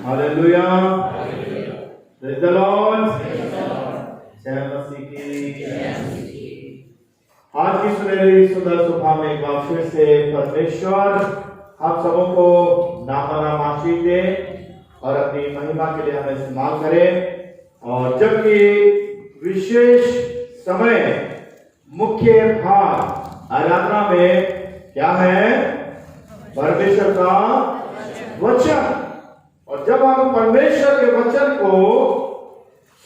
Hallelujah, praise the Lord, जय मसीह की। आज की सुनहरी सुंदर सुबह में एक बार फिर से परमेश्वर आप सबों को नाम आशीष दे और अपनी महिमा के लिए हमें इस्तेमाल करे। और जबकि विशेष समय मुख्य भाग आराधना में क्या है? परमेश्वर का वचन। और जब हम परमेश्वर के वचन को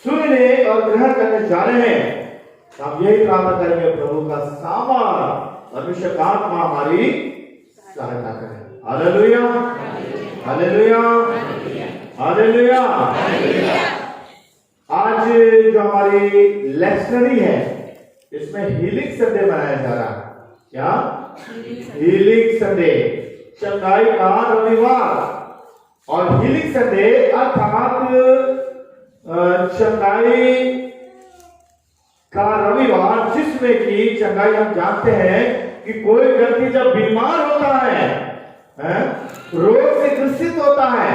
सुनने और ग्रहण करने जा रहे हैं तो हम यही प्रार्थना करेंगे, प्रभु का सामर्थ परमेश्वर का आत्मा हमारी सहायता करे। Hallelujah, hallelujah, hallelujah. आज जो हमारी लेक्शनरी है इसमें हीलिंग संडे मनाया जा रहा है। क्या? हीलिंग संडे, चंगाई का रविवार। और हीलिंग संडे अर्थात चंगाई का रविवार, जिसमें कि चंगाई हम जानते हैं कि कोई व्यक्ति जब बीमार होता है, रोग से ग्रसित होता है,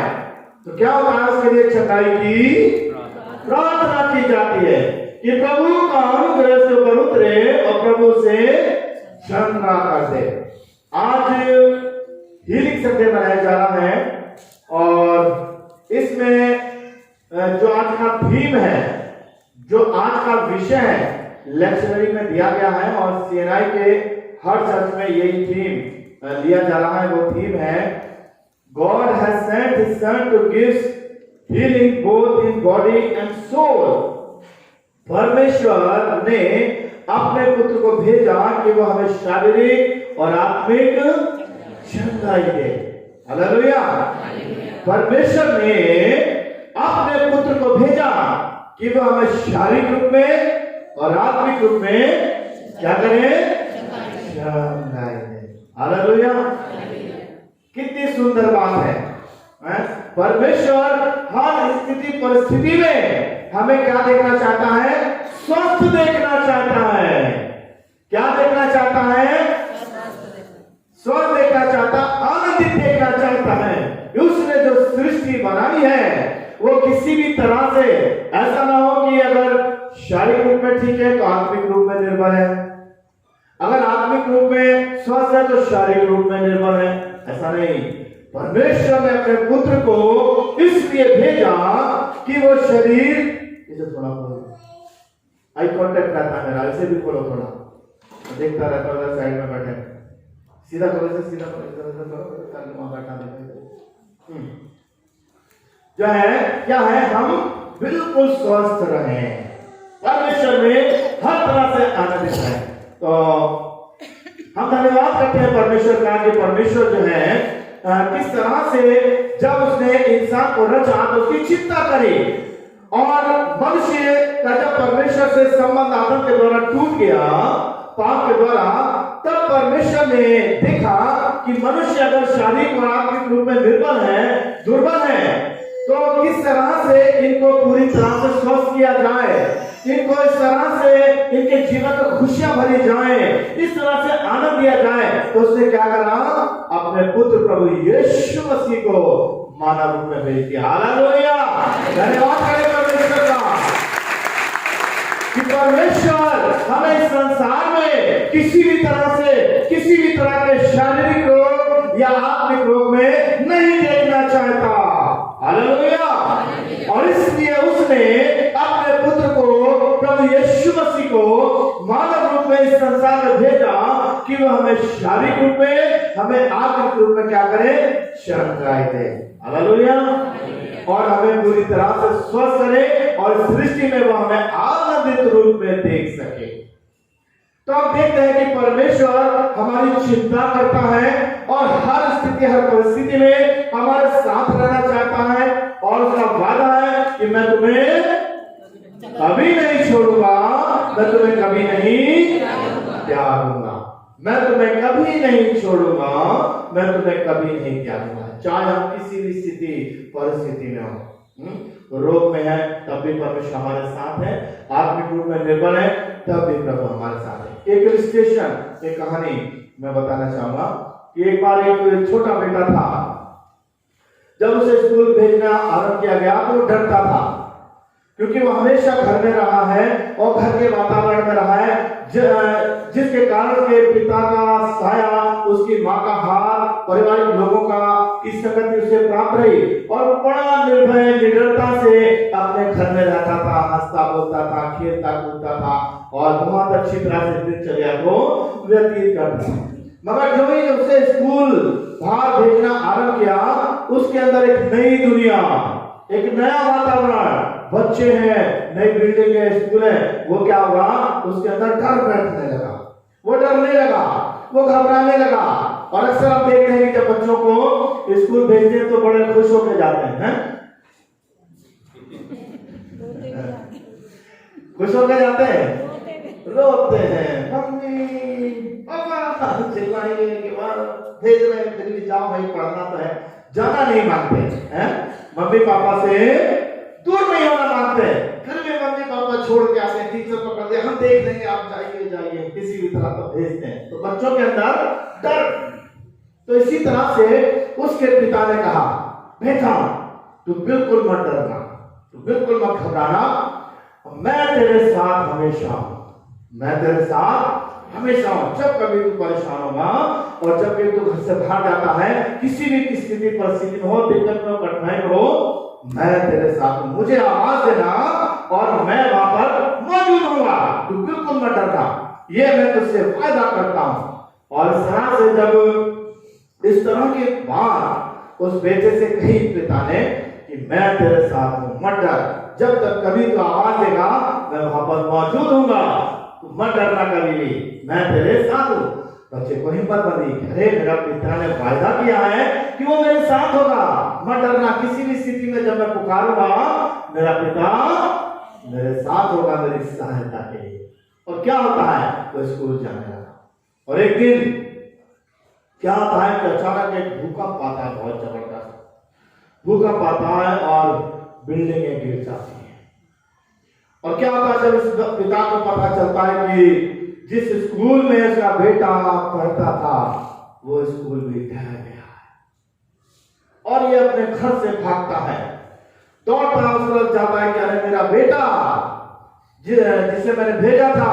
तो क्या होता है? उसके लिए चंगाई की प्रार्थना की जाती है कि प्रभु का अनुग्रह से ऊपर उतरे और प्रभु से चंगा कर दे। आज हीलिंग संडे मनाया जा रहा है और इसमें जो आज का थीम है, जो आज का विषय है, लेक्चररी में दिया गया है और सीएनआई के हर चर्च में यही थीम लिया जा रहा है। वो थीम है God has sent His Son to give healing both in body and soul। परमेश्वर ने अपने पुत्र को भेजा कि वो हमें शारीरिक और आत्मिक चंगाई दे। हालेलुया। परमेश्वर ने अपने पुत्र को भेजा कि वो हमें शारीरिक रूप में और आत्मिक रूप में क्या करें? चंगाई दे। हालेलुया। कितनी सुंदर बात है। परमेश्वर हर स्थिति परिस्थिति में हमें क्या देखना चाहता है? स्वस्थ देखना चाहता है। क्या देखना चाहता है? स्वस्थ देखना चाहता, आनंदित देखना चाहता है। उसने जो सृष्टि बनाई है वो किसी भी तरह से ऐसा ना हो कि अगर शारीरिक रूप में ठीक है तो आत्मिक रूप में निर्भर है, अगर आत्मिक रूप में स्वस्थ है तो शारीरिक रूप में निर्भर है। ऐसा नहीं। परमेश्वर ने अपने पुत्र को इसलिए भेजा कि वो शरीर, इसे थोड़ा खोलो, आई कांटेक्ट रहता है मेरा, इसे भी खोलो थोड़ा, देखता रहता हूँ साइड में बैठे, सीधा करो, इसे सीधा करो, इधर करो, कल वहां बैठा देखो। जो है क्या है? हम बिल्कुल स्वस्थ रहे, परमेश्वर में हर तरह से आनंदित है। तो हम धन्यवाद करते हैं परमेश्वर का कि परमेश्वर जो है किस तरह से जब उसने इंसान को रचा तो उसकी चिंता करी, और मनुष्य का जब परमेश्वर से संबंध आदम के द्वारा टूट गया, पाप के द्वारा, तब परमेश्वर ने देखा कि मनुष्य अगर शारीरिक और आत्मिक रूप में निर्बल है, दुर्बल है, तो किस तरह से इनको पूरी तरह से स्वस्थ किया जाए, इनको इस तरह से इनके जीवन में खुशियां भरी जाए, इस तरह से आनंद दिया जाए। तो उसने क्या करा? अपने पुत्र प्रभु यीशु मसीह को मानव रूप में भेज दिया। हालेलुया। धन्यवाद करें परमेश्वर का कि परमेश्वर हमें इस संसार में किसी भी तरह से, किसी भी तरह के शारीरिक रोग या आत्मिक रोग में नहीं देखना चाहता। हालेलुया। और इसलिए उसने अपने पुत्र को, प्रभु यीशु मसीह को मानव रूप में इस संसार में भेजा कि वह हमें शारीरिक रूप में, हमें आत्मिक रूप में क्या करे? चंगाई दे। हालेलुया। और हमें पूरी तरह से स्वस्थ करे और सृष्टि में वह हमें आनंदित रूप में देख सके। तो हम देखते हैं कि परमेश्वर हमारी चिंता करता है और हर स्थिति, हर परिस्थिति में हमारे साथ रहना चाहता है, और उसका वादा है कि मैं तुम्हें कभी नहीं छोड़ूंगा, मैं तुम्हें कभी नहीं त्यागूंगा, मैं तुम्हें कभी नहीं छोड़ूंगा, मैं तुम्हें कभी नहीं त्यागूंगा। चाहे हम किसी भी स्थिति परिस्थिति में हो, रोग में है तब भी परमेश्वर हमारे साथ है, आत्मिक रूप में निर्बल है तब भी प्रभु हमारे साथ है। एक इलस्ट्रेशन, एक कहानी मैं बताना चाहूंगा कि एक बार एक छोटा बेटा था जब उसे स्कूल भेजना आरंभ किया गया तो वो डरता था, क्योंकि वो हमेशा घर में रहा है और घर के वातावरण में रहा है, जिसके कारण के पिता का साया, उसकी माँ का हाथ, पारिवारिक लोगों का की संगति उसे प्राप्त रही और वो बड़ा निर्भय निडरता से अपने घर में रहता था, हंसता बोलता था, खेलता कूदता था और बहुत अच्छी तरह से दिनचर्या को व्यतीत करता था। मगर जो ही उसे स्कूल बाहर भेजना आरंभ किया, उसके अंदर एक नई दुनिया, एक नया वातावरण, बच्चे हैं, नई बिल्डिंग है, स्कूल है, वो क्या हुआ, उसके अंदर डर बैठने लगा, वो डरने लगा, वो घबराने लगा। और अक्सर आप देखते हैं कि जब बच्चों को स्कूल भेजते हैं तो बड़े खुश होकर जाते हैं, खुश होकर जाते हैं, रोते हैं, मम्मी पापा चिल्लाएंगे कि भेज रहे हैं, फिर भी जाओ भाई, पढ़ना तो है, जाना नहीं मांगते हैं, मम्मी पापा से दूर नहीं होना मांगते हैं, फिर भी मम्मी पापा छोड़ के आते हैं, टीचर पकड़ दे, हम देख लेंगे, आप जाइए जाइए, किसी भी तरह तो भेजते हैं। तो बच्चों के अंदर डर। तो इसी तरह से उसके पिता ने कहा, बेटा तू बिल्कुल मत डरना, तू बिल्कुल मत घबराना, मैं तेरे साथ हमेशा हूं, मैं तेरे साथ हमेशा हूं। जब कभी तू परेशान होगा और जब भी तू घर से बाहर जाता है, किसी भी स्थिति परिस्थिति में हो, दिक्कत में, कठिनाई में हो, मैं तेरे साथ हूं, मुझे आवाज देना और मैं वहां पर मौजूद हूंगा, तू बिल्कुल मत डरना, ये मैं तुझसे वादा करता हूं। और इस तरह से जब इस तरह की बात उस बेटे से कही पिता ने कि मैं तेरे साथ हूं, मत डर, जब तक कभी तू आवाज देगा मैं वहां पर मौजूद हूंगा, तू मत डरना कभी भी, मैं तेरे साथ हूं। बच्चे को हिम्मत बनी, अरे मेरा पिता ने वायदा किया है कि वो मेरे साथ होगा, मत डरना, किसी भी स्थिति में जब मैं पुकारूंगा मेरा पिता मेरे साथ होगा, मेरी सहायता के लिए। और क्या होता है, वो स्कूल जाने लगा। और एक दिन क्या होता है कि अचानक एक भूकंप आता है, बहुत जबरदस्त भूकंप आता है और बिल्डिंगें गिर जाती हैं। और क्या होता है, जब इस पिता को पता चलता है कि जिस स्कूल में उसका बेटा पढ़ता था वो स्कूल भी ढह गया है, और ये अपने घर से भागता है, दौड़ता उस तरफ जाता है कि अरे मेरा बेटा जिसे मैंने भेजा था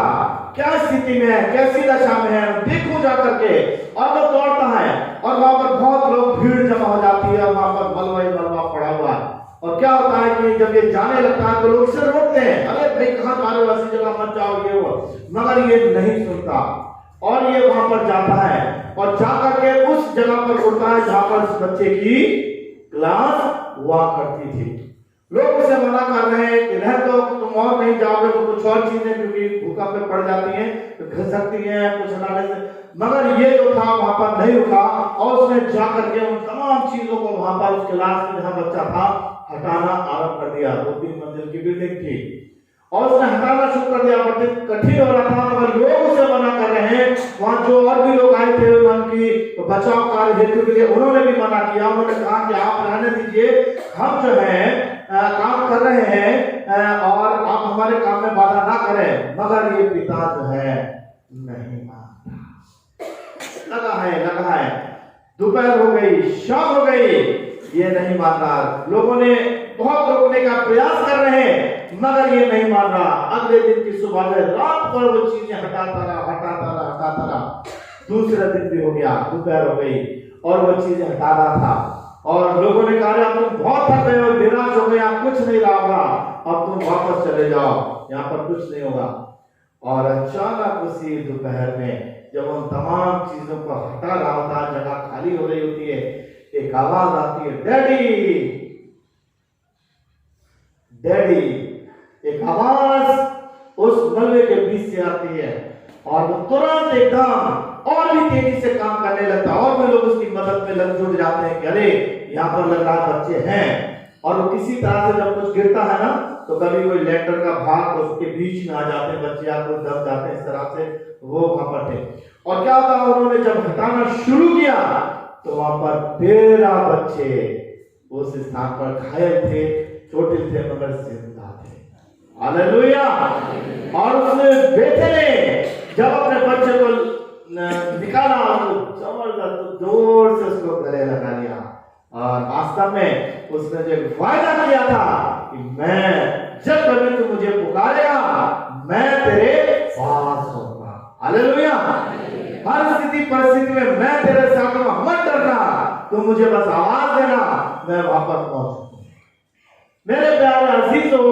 क्या स्थिति में है, कैसी दशा में है, देखूं जा करके। और वो दौड़ता है और वहां पर बहुत लोग, भीड़ जमा हो जाती है, वहां पर मलबा ही मलबा पड़ा हुआ है। और क्या होता है कि जब ये जाने लगता है तो लोग उसे रोकते हैं, अरे भाई कहां जा रहे हो, ऐसी जगह मत जाओ, ये वो, मगर ये नहीं सुनता और ये वहां पर जाता है और जाकर के उस जगह पर उठता है जहां पर उस बच्चे की क्लास हुआ करती थी। लोग उसे मना कर रहे हैं कि रह दो, तुम और नहीं जाओगे तो कुछ और चीजें, क्योंकि भूकंप में पड़ जाती हैं तो घसकती हैं कुछ हटाने से, मगर ये जो था वहां पर नहीं रुका और उसने जाकर के उन तमाम चीजों को वहां पर उस क्लास में जहां बच्चा था हटाना आरंभ कर दिया। 2-3 मंजिल की बिल्डिंग थी और उसने हटाना शुरू कर दिया, बट कठिन हो रहा था, मगर लोग उसे मना कर रहे हैं। वहां जो और भी लोग आए थे उनकी बचाव कार्य हेतु के लिए, उन्होंने भी मना किया, उन्होंने कहा कि आप रहने दीजिए, हम जो है काम कर रहे हैं और आप हमारे काम में बाधा ना करें। मगर ये पिता जो है नहीं मानता, लगा है, दोपहर हो गई, शाम हो गई, ये नहीं मान रहा। लोगों ने बहुत रोकने का प्रयास कर रहे हैं मगर ये नहीं मान रहा। अगले दिन की सुबह में रात पर वो चीजें हटाता रहा। दूसरा दिन भी हो गया, दोपहर हो गई और वो चीजें हटा रहा था और लोगों ने कहा तुम बहुत थक गए हो, निराश हो गए, यहाँ कुछ नहीं रहा होगा, अब तुम वापस चले जाओ, यहाँ पर कुछ नहीं होगा। और अचानक उसी दोपहर में जब उन तमाम चीजों को हटा रहा होता, जगह खाली हो रही होती है, एक आवाज आती है, डैडी डैडी। एक आवाज उस मलबे के बीच से आती है और वो तुरंत एकदम और भी तेजी से काम करने लगता है और भी लोग उसकी मदद में लग जुट जाते हैं कि अरे यहाँ पर लग रहा बच्चे हैं। और वो किसी तरह से जब कुछ गिरता है ना तो कभी कोई लेंटर का भाग उसके बीच में आ जाते हैं, बच्चे या कुछ दब जाते हैं, इस तरह से वो वहां पर थे। और क्या होता, उन्होंने जब हटाना शुरू किया तो वहां पर 13 बच्चे उस स्थान पर घायल थे, छोटे थे मगर जिंदा थे। हालेलुया। और उसने बेटे ने जब अपने बच्चे को निकाला तो जबरदस्त जोर से उसको गले लगा लिया और वास्तव में उसने जो वायदा किया था कि मैं जब कभी तू मुझे पुकारेगा मैं तेरे पास होऊंगा। हालेलुया। हर स्थिति परिस्थिति में मैं तेरे साथ हूं, मत डरना, तू मुझे बस आवाज देना, मैं वापस पहुंच सकूं। मेरे प्यारे अजीजों,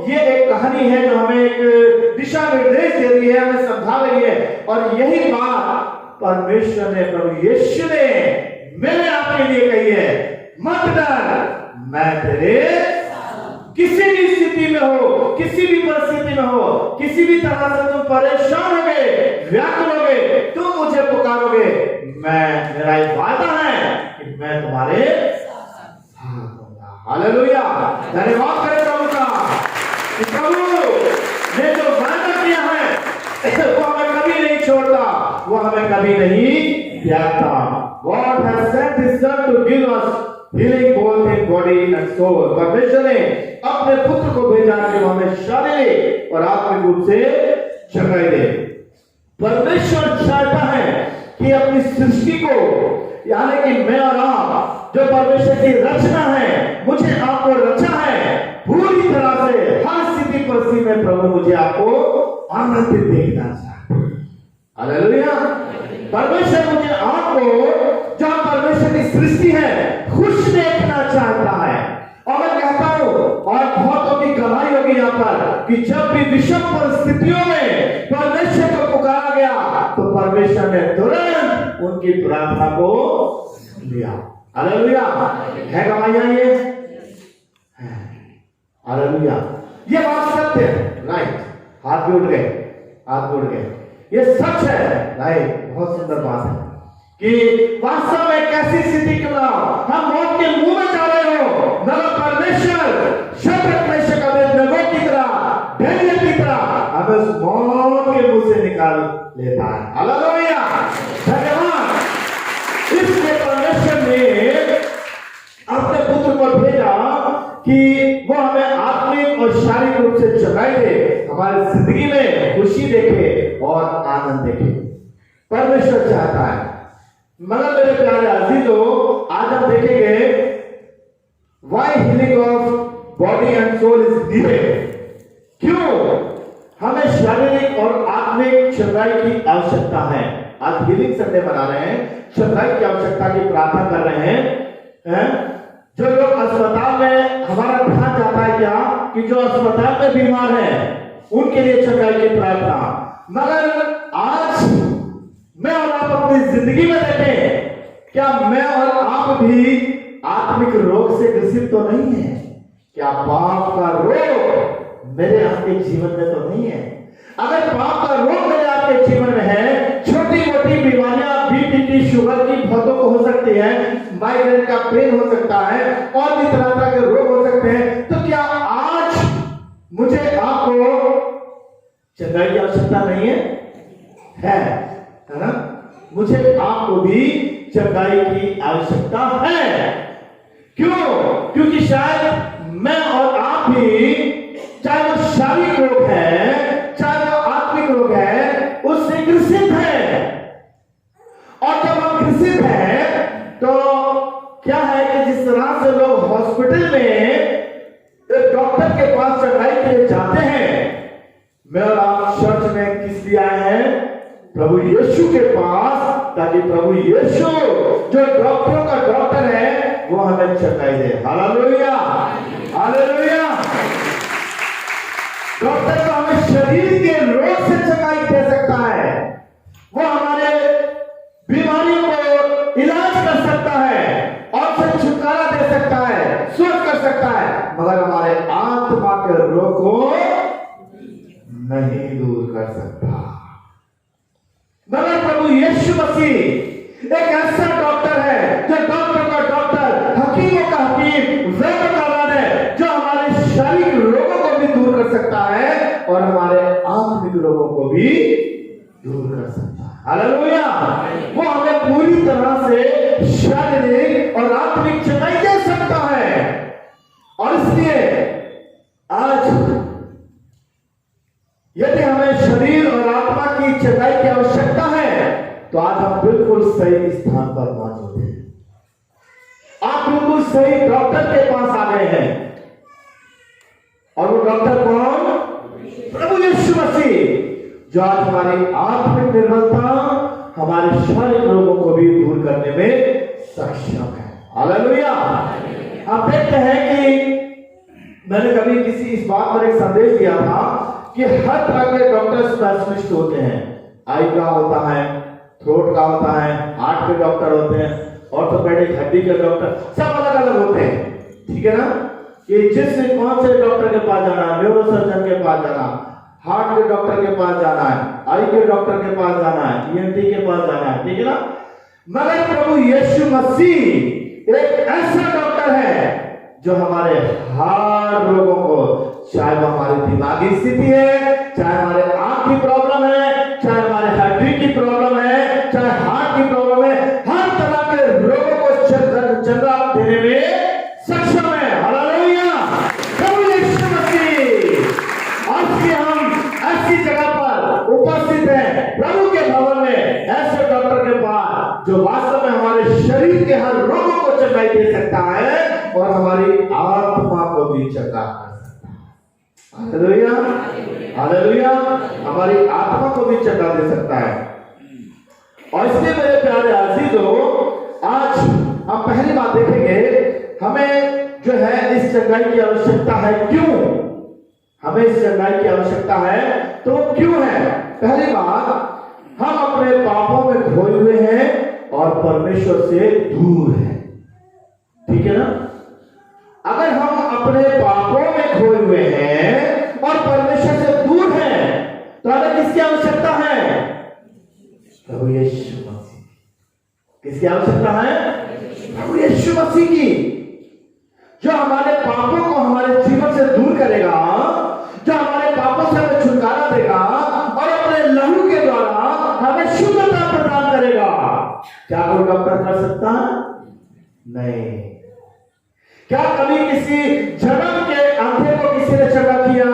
ये एक कहानी है जो हमें एक दिशा निर्देश दे रही है, हमें समझा रही है। और यही बात परमेश्वर ने, प्रभु यीशु ने मेरे आपके लिए कही है, मत डर, मैं तेरे किसी भी स्थिति में हो, किसी भी परिस्थिति में हो, किसी भी तरह से तुम परेशान होगे, व्याकुल होगे, तुम मुझे पुकारोगे, मेरा एक वादा है कि मैं तुम्हारे साथ होगा। हालेलुया। धन्यवाद करें प्रभु का कि प्रभु ने जो वादा किया है वो हमें कभी नहीं छोड़ता, वो हमें कभी नहीं त्यागता। God has sent His Son to give us healing both in body and soul। परमेश्वर ने अपने पुत्र को भेजा कि वो हमें शारीरिक और आत्मिक रूप से चंगाई दे। परमेश्वर चाहता है कि अपनी सृष्टि को, यानी कि मैं और आप जो परमेश्वर की रचना है, मुझे आपको रचा है, पूरी तरह से हर स्थिति परिस्थिति में प्रभु मुझे आपको आनंदित देखना चाहता है। हालेलुया। परमेश्वर मुझे आपको, जो परमेश्वर की सृष्टि है, खुश देखना चाहता है। और मैं कहता हूं, और बहुतों की गवाही होगी यहाँ पर, कि जब भी विषम परिस्थितियों में परमेश्वर को पुकारा गया तो परमेश्वर ने तुरंत उनकी प्रार्थना को लिया। हालेलुया। है गवाहियां ये? हालेलुया। ये बात सत्य है, राइट। हाथ भी उठ गए, हाथ भी उठ गए। ये सच है, राइट। बहुत सुंदर बात है कि वास्तव में कैसी स्थिति क्यों ना हो, हम मौत के मुंह में जा रहे हो, मगर परमेश्वर शत्रु मेशक अबेदनगो की तरह, डेनियल की तरह हमें उस मौत के मुंह से निकाल लेता है। हालेलुया। धन्यवाद। इसलिए परमेश्वर ने अपने पुत्र को भेजा कि वो हमें आत्मिक और शारीरिक रूप से जगाए दे, हमारी जिंदगी में खुशी देखे और आनंद देखे। परमेश्वर चाहता है। मगर मेरे प्यारे अजीजों, आज हम देखेंगे why healing of body and soul is needed. क्यों हमें शारीरिक और आत्मिक चंगाई की आवश्यकता है। आज हीलिंग संडे मना रहे हैं, चंगाई की आवश्यकता की प्रार्थना कर रहे हैं। जो लोग अस्पताल में, हमारा ध्यान जाता है क्या कि जो अस्पताल में बीमार हैं उनके लिए चंगाई की प्रार्थना। मगर आज मैं और आप अपनी जिंदगी में देखें, क्या मैं और आप भी आत्मिक रोग से ग्रसित तो नहीं है? क्या पाप का रोग मेरे आपके जीवन में तो नहीं है? अगर पाप का रोग मेरे आपके जीवन में है, छोटी मोटी बीमारियां, बीपी की, शुगर की, बहुतों को हो सकती है, माइग्रेन का पेन हो सकता है, और भी तरह तरह के रोग हो सकते हैं, तो क्या आज मुझे आपको चंगाई की आवश्यकता नहीं है ना? मुझे आपको भी चंगाई की आवश्यकता है। क्यों? क्योंकि शायद मैं और आप भी, चाहे वो शारीरिक रोग है, चाहे वो आत्मिक रोग है, उससे ग्रसित है। और जब हम ग्रसित हैं तो क्या है कि जिस तरह से लोग हॉस्पिटल में डॉक्टर के पास चंगाई के लिए जाते हैं, मैं और आप चर्च में किस लिए आए हैं? प्रभु यीशु के पास, ताकि प्रभु यीशु जो डॉक्टरों का डॉक्टर है वो हमें चंगाई दे। हालेलुया। हालेलुया। डॉक्टर तो हमें शरीर के रोग से चंगाई दे सकता है, वो हमारे बीमारियों को इलाज कर सकता है और से छुटकारा दे सकता है, स्वस्थ कर सकता है, मगर हमारे आत्मा के रोग को नहीं दूर कर सकता। मगर प्रभु यीशु मसीह एक ऐसा डॉक्टर है, जो डॉक्टर का डॉक्टर, हकीमों का हकीम, वैद्य का वैद्य, जो हमारे शारीरिक रोगों को भी दूर कर सकता है और हमारे आत्मिक रोगों को भी दूर कर सकता है। हालेलुया। वो हमें पूरी तरह से शारीरिक और आत्मिक चंगाई दे सकता है। और इसलिए आज यदि हमें शरीर और आत्मा की चंगाई की आवश्यकता है, तो आज हम बिल्कुल सही स्थान पर मौजूद हैं। आप बिल्कुल सही डॉक्टर के पास आ गए हैं। और वो डॉक्टर कौन? प्रभु यीशु मसीह, जो आज हमारी आत्मिक निर्बलता, हमारे शारीरिक रोगों को भी दूर करने में सक्षम है। हालेलुया। आप देखते हैं कि मैंने कभी किसी इस बात पर एक संदेश दिया था कि हर तरह के डॉक्टर स्पेशलिस्ट होते हैं। आई का होता है, थ्रोट का होता है, हार्ट के डॉक्टर होते हैं, ऑर्थोपेडिक हड्डी के डॉक्टर, सब अलग अलग होते हैं। ठीक है ना? कि जिससे कौन से डॉक्टर के पास जाना है, न्यूरो सर्जन के पास जाना, हार्ट के डॉक्टर के पास जाना है, आई के डॉक्टर के पास जाना है, ईएनटी के पास जाना है। ठीक है ना? मगर प्रभु यीशु मसीह एक ऐसा डॉक्टर है जो हमारे हर रोगों को, चाहे वो हमारी दिमागी स्थिति है, चाहे हमारे आंख की प्रॉब्लम है, चाहे हमारे हड्डी की प्रॉब्लम है, चाहे हार्ट की प्रॉब्लम है, हर तरह के रोगों को चंगा देने में सक्षम है। हालेलुया। प्रभु यीशु मसीह। आज भी हम ऐसी जगह पर उपस्थित हैं, प्रभु के भवन में, ऐसे डॉक्टर के पास जो वास्तव में हमारे शरीर के हर रोगों को चंगाई दे सकता है और हमारी आत्मा को भी चंगा कर सकता है। हालेलुया। हालेलुया। हमारी आत्मा को भी चंगा दे सकता है। और इसलिए मेरे प्यारे अजीजों, आज हम पहली बात देखेंगे, हमें जो है इस चंगाई की आवश्यकता है। क्यों हमें इस चंगाई की आवश्यकता है? तो क्यों है? पहली बात, हम अपने पापों में खोए हुए हैं और परमेश्वर से दूर हैं। ठीक है ना? अगर हम अपने पापों में खोए हुए हैं और परमेश्वर से दूर हैं, तो हमें किसकी आवश्यकता है? प्रभु यीशु मसीह। किसकी आवश्यकता है? प्रभु यीशु मसीह की, जो हमारे पापों को हमारे जीवन से दूर करेगा, जो हमारे पापों से हमें छुटकारा देगा और अपने लहू के द्वारा हमें शुद्धता प्रदान करेगा। क्या कोई डॉक्टर कर सकता है? नहीं। क्या कभी किसी जन्म के अंधे को किसी ने चंगा किया?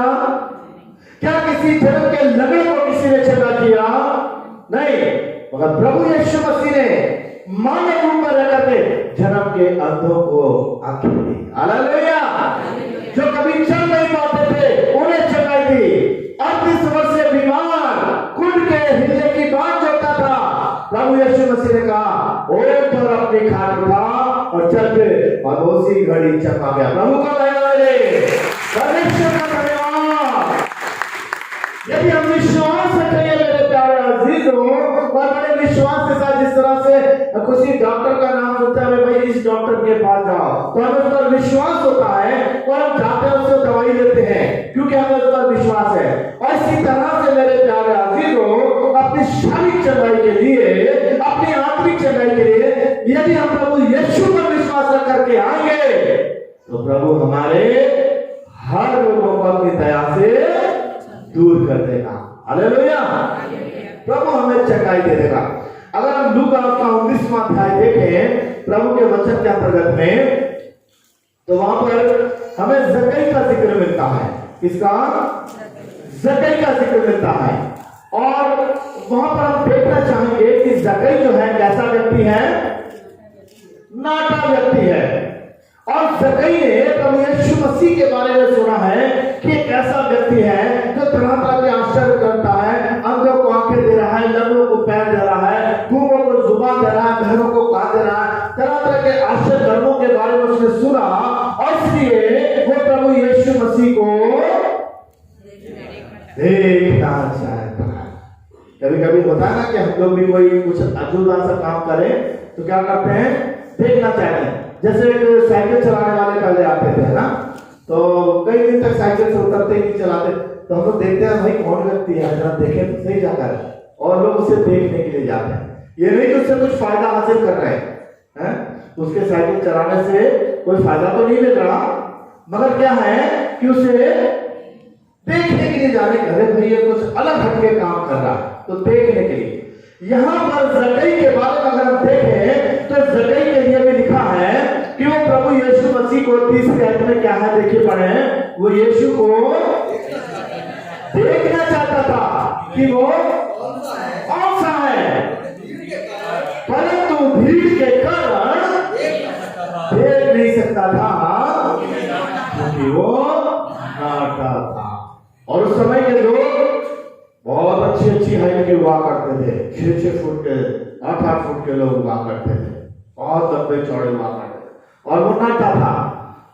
क्या किसी जन्म के लंगड़े को किसी ने चंगा किया? नहीं। मगर प्रभु यीशु मसीह ने मानव रूप में रहकर के जन्म के अंधों को आंखें दी। हालेलुया। जो कभी चल नहीं पाते थे, उन्हें चंगाई दी। 38 वर्ष से बीमार, कुंड के हिलने की बात जोता था, प्रभु यीशु मसीह ने कहा, उठ और अपनी खाट उठा और चल पे, और उसी घड़ी चंगा गया। प्रभु का धन्यवाद, परमेश्वर का धन्यवाद। यदि हम विश्वास करें मेरे प्यारे अजीजों, और बड़े विश्वास के साथ जिस तरह से किसी डॉक्टर का नाम सुनते हैं, भाई इस डॉक्टर के पास जाओ, तो हमें उस पर विश्वास होता है और हम जाते हैं, उससे दवाई लेते हैं, क्योंकि हमें उस पर विश्वास है। और इसी तरह से मेरे प्यारे अजीजों, अपनी शारीरिक चंगाई के लिए, अपनी आत्मिक चंगाई के लिए, यदि हम प्रभु यीशु पर विश्वास करके आएंगे, तो प्रभु हमारे हर रोगों को अपनी दया से दूर कर देगा। हालेलुया। प्रभु हमें चंगाई दे देगा। अगर हम लूका का 19वां अध्याय देखें प्रभु के वचन के अंतर्गत में, तो वहां पर हमें जक्कई का जिक्र मिलता है। किसका? जक्कई का जिक्र मिलता है। और वहां पर हम देखना चाहेंगे कि जक्कई जो है कैसा व्यक्ति है? नाटा व्यक्ति है। और जक्कई ने प्रभु यीशु मसीह के बारे में सुना है कि एक ऐसा व्यक्ति है जो तरह तरह के आश्चर्य करता है, अंधों को आंखें दे रहा है, लंगड़ों को पैर दे रहा है, गूंगों को जुबान दे रहा है, बहरों को कान दे रहा है। तरह तरह के आश्चर्य कर्मों के बारे में उसने सुना और इसलिए वो प्रभु यीशु मसीह को देखना चाहता है। कभी कभी होता है ना कि हम लोग भी कोई कुछ अजूबा सा काम करें तो क्या करते हैं? देखना चाहते हैं। जैसे एक साइकिल चलाने वाले पहले आते थे ना, तो कई दिन तक साइकिल से उतरते ही चलाते, तो हम लोग देखते हैं भाई कौन व्यक्ति है, जरा देखें तो सही जाकर, और लोग उसे देखने के लिए जाते हैं। ये नहीं कि उससे कुछ फायदा हासिल कर रहे हैं, उसके साइकिल चलाने से कोई फायदा तो नहीं मिल रहा, मगर क्या है कि उसे देखने के लिए जाने का है, भाई ये कुछ अलग हटके काम कर रहा है, तो देखने के लिए। यहां पर जक्कई के बारे में अगर हम देखें तो जक्कई के लिए भी लिखा है कि वो प्रभु यीशु मसीह को 30 आयत में क्या है, देखिए पढ़े, वो यीशु को देखना चाहता था कि वो कौन सा है, परंतु भीड़ के कारण देख नहीं सकता थी, वो नाटा था। और उस समय के लोग बहुत अच्छी अच्छी हाइट के हुआ करते थे, 6-6 फुट के, 8-8 फुट के लोग हुआ करते थे, बहुत लंबे चौड़े हुआ करते थे, और वो नाटा था।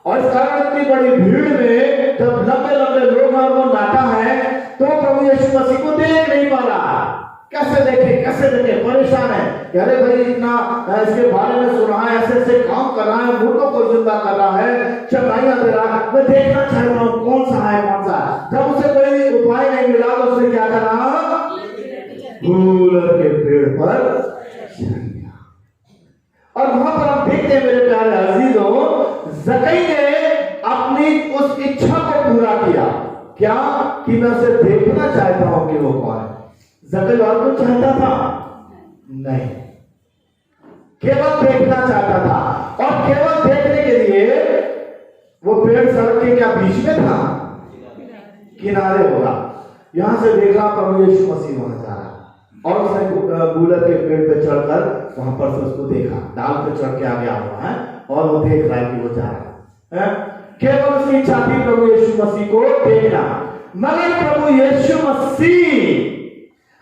और इस कारण इतनी बड़ी भीड़ में जब लंबे लंबे लोग और वो नाटा है, तो प्रभु यीशु मसीह को देख नहीं पा रहा। कैसे देखे, परेशान है कि अरे भाई इतना इसके बारे में सुना है, ऐसे ऐसे काम कर रहा है, मुर्दों को जिंदा कर रहा है, चटाइयां दे रहा है, मैं देखना चाह रहा हूँ कौन सा है कौन सा। जब उसे कोई उपाय नहीं मिला तो उसने क्या करा, गूलर के पेड़ पर चढ़ गया। और वहां पर हम देखते हैं मेरे प्यारे अजीजों, जकई ने अपनी उस इच्छा को पूरा किया। क्या कि मैं उसे देखना चाहता हूं कि वो कौन है। जकई और कुछ चाहता था नहीं, केवल देखना चाहता था। और केवल देखने के लिए वो पेड़ सड़क के क्या बीच में था, किनारे होगा। यहां से देखा प्रभु यीशु मसीह वहां जा रहा, और उसने गूलर के पेड़ पे चढ़कर वहां पर से उसको देखा, डाल पे चढ़ के आ गया हुआ है, और वो देख रहा है कि वो जा रहा है। केवल उसकी इच्छा थी प्रभु यीशु मसीह को देखना। मगर प्रभु यीशु मसीह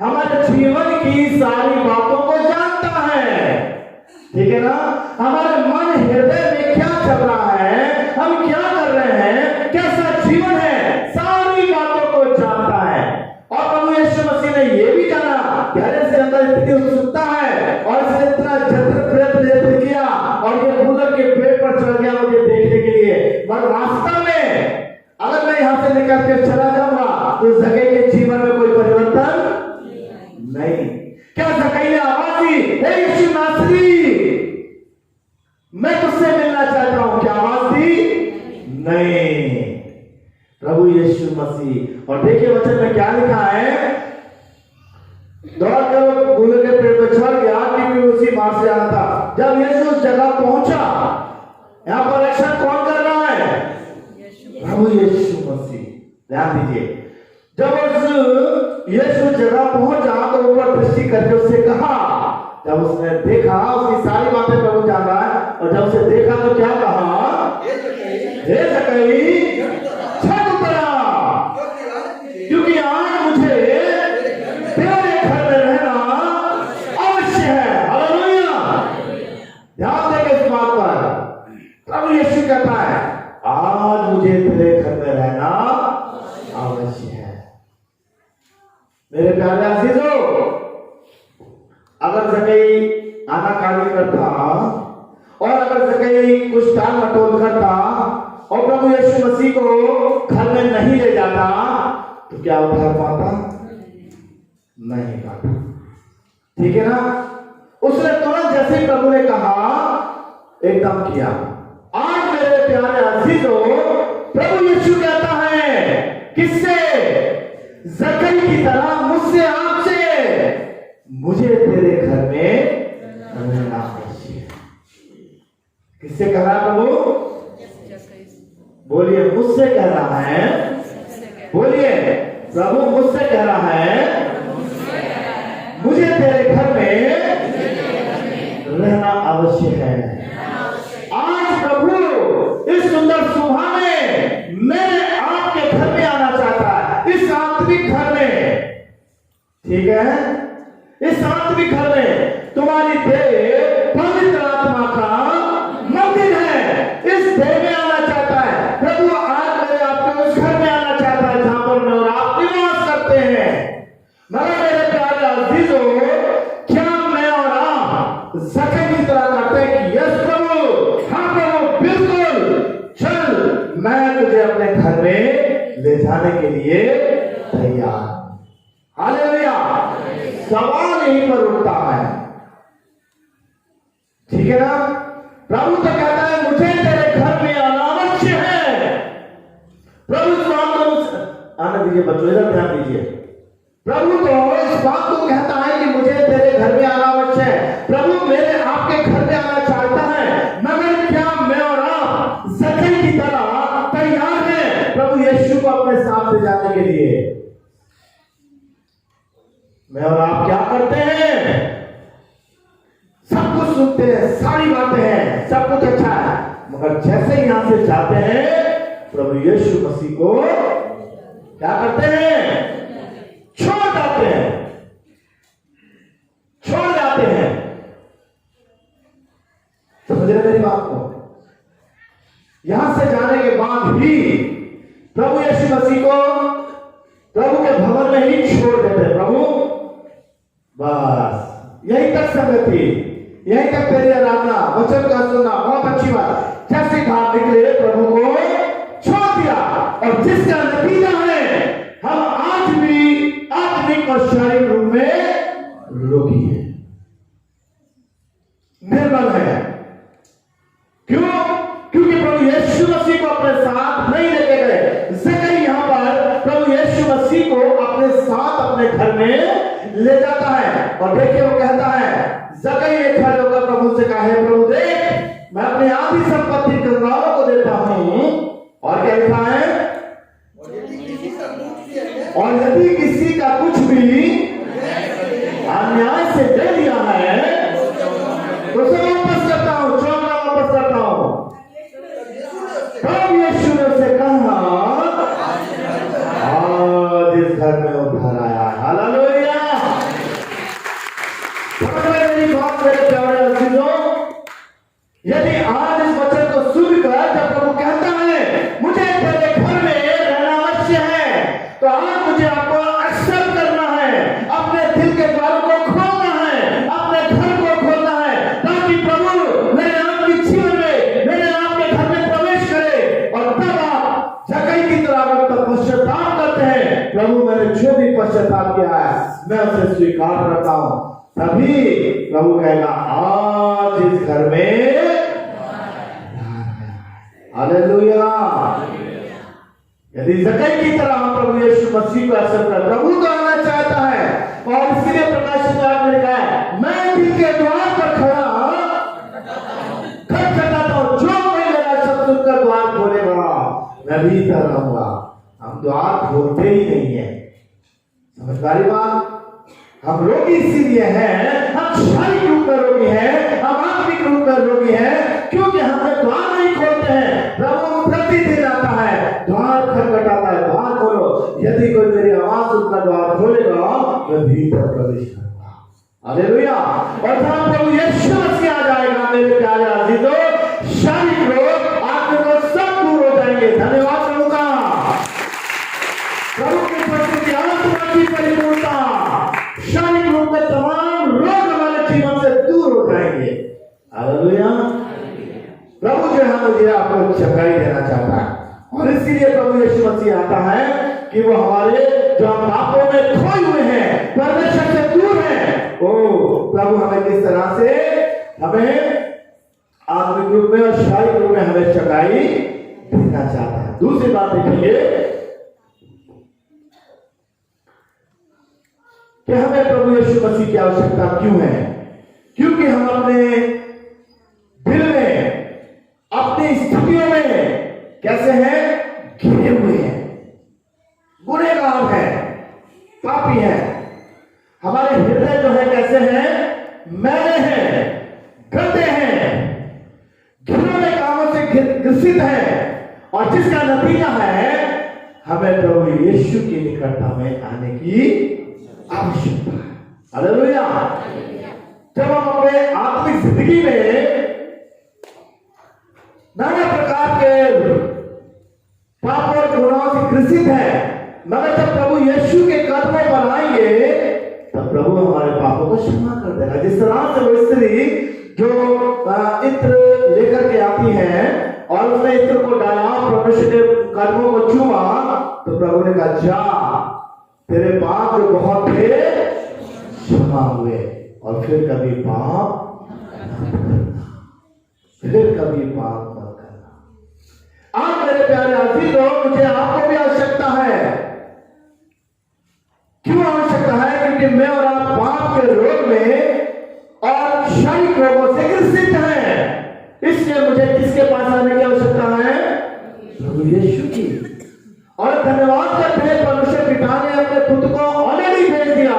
हमारे जीवन की सारी बातों को जानता है, ठीक है ना। हमारे मन हृदय में क्या चल रहा है, हम क्या कर रहे हैं, कैसा जीवन है, सारी बातों को जानता है। और प्रभु यीशु मसीह ने यह भी जाना कि अरे से अंदर इतनी उत्सुकता है, और इसने इतना जत्र किया, और ये गूलर के पेड़ पर चढ़ गया मुझे देखने के लिए। पर रास्ता में अगर मैं यहां से निकल के चला जाऊंगा तो जकई के जीवन में कोई परिवर्तन नहीं। क्या जकई ने आवाज दी, हे यीशु नासरी, मैं तुझसे मिलना चाहता हूं, क्या आवाज दी? नहीं। प्रभु यीशु मसीह, और देखिए वचन में क्या लिखा है, दौड़ कर गूलर के पेड़ पर चढ़ गया क्योंकि उसी मार्ग से आना था। जब यीशु उस जगह पहुंचा, यहां पर एक्शन कौन कर रहा है, प्रभु यीशु मसीह। ध्यान दीजिए, जब उस यीशु जगह पहुंचा तो ऊपर दृष्टि करके उससे कहा, जब उसने देखा, उसकी सारी बातें प्रभु जान रहा है, और जब उसे देखा तो क्या कहा, हे जकई छत उतरा, क्योंकि आज मुझे तेरे घर में रहना अवश्य है। हालेलुया। ध्यान देंगे इस बात पर। प्रभु यीशु कहता है आज मुझे तेरे घर में रहना अवश्य है। मेरे प्यारे अजीजों, अगर जकई आनाकानी करता, और अगर जकई कुछ टाल मटोल करता, और प्रभु यीशु मसीह को घर में नहीं ले जाता, तो क्या उद्धार पाता? नहीं पाता, ठीक है ना। उसने तुरंत जैसे प्रभु ने कहा एकदम किया। आज मेरे प्यारे अजीजों, प्रभु यीशु कहता है किससे? जकई की तरह मुझसे, आपसे, मुझे तेरे घर में रहना अवश्य है। किससे कह रहा है प्रभु? बोलिए, मुझसे कह रहा है। बोलिए, प्रभु मुझसे कह रहा है मुझे तेरे घर में रहना अवश्य है। आज प्रभु इस सुंदर सुबह में मेरे आपके घर में आना चाहता है, इस आत्मिक घर में, ठीक है, इस आत्मिक घर में। तुम्हारी देह पवित्र आत्मा का मंदिर है, इस देह में आना चाहता है प्रभु। आज मेरे आपके उस घर में आना चाहता है जहां पर मैं और आप निवास करते हैं। मगर मेरे प्यारे अजीजों, क्या मैं और आप जकई की तरह करते हैं कि यस प्रभु, हाँ प्रभु, बिल्कुल चल, मैं तुझे अपने घर में ले जाने के लिए तैयार। हालेलुया। सवाल यहीं पर उठता है, ठीक है ना। प्रभु तो कहता है मुझे तेरे घर में आना अवश्य है। प्रभु इस बात को आने दीजिए बच्चों, इधर ध्यान दीजिए। प्रभु तो इस बात को कहता है कि मुझे तेरे घर में आना अवश्य है। प्रभु मेरे आपके घर में आना चाहता है, मगर क्या मैं और आप जकई की तरह तैयार हैं प्रभु यीशु को अपने साथ ले जाने के लिए? मैं और आप क्या करते हैं? सब कुछ सुनते हैं, सारी बातें हैं, सब कुछ अच्छा है, मगर जैसे यहां से जाते हैं प्रभु यीशु मसीह को क्या करते हैं? छोड़ जाते हैं, छोड़ जाते हैं। समझ रहे मेरी बात को? यहां से जाने के बाद भी प्रभु यीशु मसीह को प्रभु के भवन में ही छोड़ देते हैं। प्रभु बस यही तक संगति, यही तक तेरी आराधना, वचन का सुनना, बहुत अच्छी बात। जैसे बाहर निकले प्रभु को छोड़ दिया, और जिसका नतीजा है हम आज भी आत्मिक और शारीरिक रूप में रोगी हैं, निर्बल है। क्यों? क्योंकि प्रभु यीशु मसीह को अपने साथ नहीं लेके गए। ज़कई यहां पर प्रभु यीशु मसीह को अपने साथ अपने घर में ले जाता है, और देखिए वो कहता है, ज़कई ने खड़े होकर प्रभु से कहा, है प्रभु देख, मैं अपनी आधी संपत्ति कंगालों को देता हूं, और क्या लिखा है? और यदि किसी का कुछ भी अन्याय से दे दिया है तो उसे वापस करता हूं, चौगुना वापस करता हूं। तब यीशु ने उसे कहा, आज इस घर में उद्धार आया। हालेलुया! समझ में मेरी बात मेरे प्यारे अजीजों? यदि आज इस वचन को सुनकर जब प्रभु कहता है मुझे तेरे घर में रहना अवश्य है, तो आज मुझे आपको एक्सेप्ट करना है, अपने दिल के द्वारों को खोलना है, अपने घर को खोलना है, ताकि प्रभु मेरे आपके जीवन में, मेरे आपके घर में प्रवेश करे। और तब आप ज़कई की तरह अगर पश्चाताप करते हैं, प्रभु मैंने जो भी पश्चाताप किया है मैं उसे स्वीकार करता हूं, तभी प्रभु कहेगा आज इस घर में। हालेलुया! यदि ज़कई की तरह हम प्रभु यीशु मसीह को एक्सेप्ट कर, प्रभु तो आना चाहता है, और इसीलिए प्रकाशित वाक्य में लिखा है, मैं दिल के द्वार पर खड़ा खटखटाता हूं, जो कोई मेरा शब्द सुनकर द्वार खोलेगा मैं भीतर रहूंगा। हम द्वार खोलते ही नहीं है। समझदारी बात? हम रोगी इसीलिए हैं, हम शारीरिक रूप में रोगी हैं, हम आत्मिक रूप में रोगी हैं, क्योंकि हमने द्वार नहीं खोलते हैं। प्रभु प्रतिदिन आता है, द्वार खटखटाता है, द्वार खोलो। यदि कोई मेरी आवाज सुनकर द्वार खोलेगा मैं भीतर प्रवेश करूंगा। हालेलुया! और जहां प्रभु यीशु मसीह आ जाएगा मेरे प्यारे अजीजों, शारीरिक रोग आत्मिक रोग सब दूर हो जाएंगे। धन्यवाद प्रभु का। प्रभु के प्रति आत्मा की परिपूर्णता, शारीरिक रूप में तमाम रोग हमारे जीवन से दूर हो जाएंगे। हालेलुया! प्रभु जो है मुझे आपको चंगाई देना चाहता है, और इसीलिए प्रभु यीशु मसीह आता है कि वो हमारे जो हम पापों में खोए हुए हैं, परमेश्वर से दूर हैं, ओ प्रभु हमें किस तरह से हमें आत्मिक रूप में और शारीरिक रूप में हमें चंगाई देना चाहता है। दूसरी बात देखिए कि हमें प्रभु यीशु मसीह की आवश्यकता क्यों है? क्योंकि हम अपने दिल में, अपनी स्थितियों में कैसे हैं? घिरे हुए हैं, गुनहगार हैं, पापी हैं। हमारे हृदय जो है कैसे हैं? मैले हैं, गंदे हैं, घिनौने कामों से ग्रसित हैं, और जिसका नतीजा है हमें प्रभु यीशु की निकटता में आने की आवश्यकता है। हालेलुया! जब हम अपने आत्मिक जिंदगी में नाना प्रकार के पाप और गुनाहों से ग्रसित है, मगर जब प्रभु यीशु के कदमों पर आएंगे तब प्रभु हमारे पापों को क्षमा कर देगा। जिस तरह से वो स्त्री जो इत्र लेकर के आती है और उसने इत्र को डाला, परमेश्वर के कदमों को छुआ, तो प्रभु ने कहा जा, तेरे पाप जो बहुत थे क्षमा हुए, और फिर कभी पाप मत करना, फिर कभी पाप मत करना। आप मेरे प्यारे अजीजों, मुझे आपको भी आवश्यकता है। क्यों आवश्यकता है? क्योंकि मैं और आप पाप के रोग में और शारीरिक रोगों से ग्रसित हैं। इसलिए मुझे किसके पास आने की आवश्यकता है? प्रभु यीशु की। और धन्यवाद करते हैं, परमेश्वर पिता ने अपने पुत्र को ऑलरेडी भेज दिया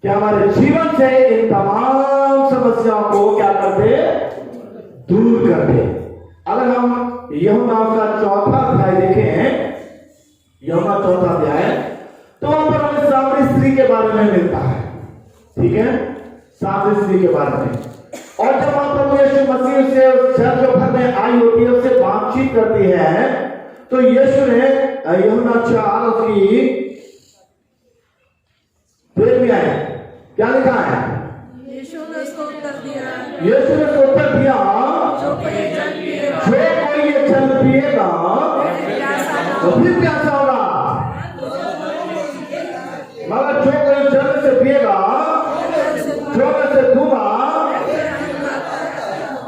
कि हमारे जीवन से इन तमाम समस्याओं को क्या कर दे? दूर कर दे। अगर हम यूहन्ना का 4वां स्त्री के बारे में। और जब हम प्रभु यीशु मसीह से जल जो घर में आई होती है उससे बातचीत करती है, तो यीशु ने यूहन्ना 4 की 1 में आए क्या लिखा है? यीशु ने उसको उत्तर दिया, जो कोई ये जल पिएगा तो फिर प्यासा होगा, मगर जो कोई जल से पिएगा जो मैं से दूंगा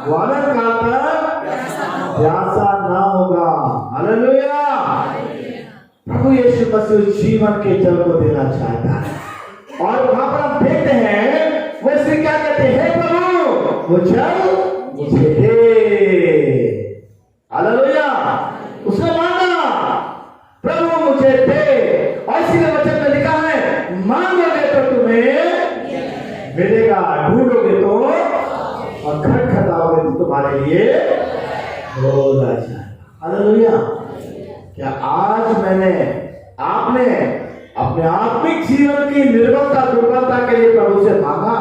वो अनंत काल तक प्यासा ना होगा। हालेलुया। प्रभु यीशु मसीह जीवन के जल को देना चाहता है। और वहां पर हम देखते हैं वो इससे क्या कहते हैं? प्रभु वो जल मुझे दे। हालेलुया। उसने मांगा प्रभु मुझे दे, और इसीलिए वचन में लिखा है मांगोगे तो तुम्हें मिलेगा, ढूंढोगे तो और खटखटाओगे तो तुम्हारे लिए खोला जाएगा। हालेलुया। क्या आज आपने अपने आत्मिक जीवन की निर्बलता दुर्बलता के लिए प्रभु से मांगा?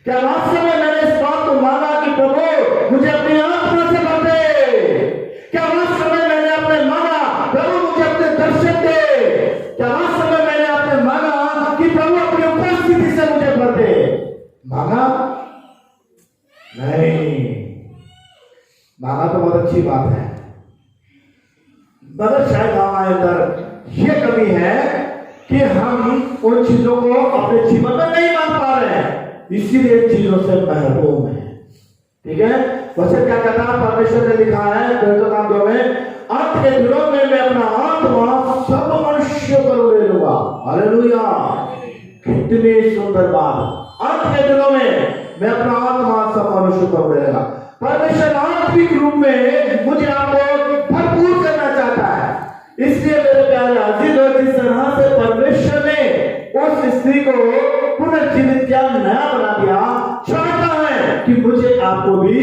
क्या वास्तव में मैंने इस बात को मांगा कि प्रभु मुझे अपनी आत्मा से भर दे? क्या वास्तव में मैंने अपने मांगा प्रभु मुझे अपने दर्शन दे? क्या वास्तव में मैंने अपने मांगा कि प्रभु अपनी उपस्थिति से मुझे भर दे? मांगा नहीं। मांगा तो बहुत अच्छी बात है, मगर शायद हमारे अंदर ये कमी है कि हम उन चीजों को अपने जीवन में नहीं मान पा रहे हैं, इसीलिए चीजों से महरूम है। ठीक है, वचन क्या कहता है? परमेश्वर ने लिखा है 2 में, अंत के दिनों में मैं अपना आत्मा सब मनुष्य पर ले लूंगा। हालेलुया। कितनी सुंदर बात। अंत के दिनों में मैं अपना आत्मा सब मनुष्य पर ले लूंगा। परमेश्वर आत्मिक रूप में मुझे आपको भरपूर करना चाहता है। इसलिए मेरे प्यारे अजीज, जिस तरह से परमेश्वर ने उस स्त्री को पुनर्जीवित किया, नया बना दिया, चाहता है कि मुझे आपको भी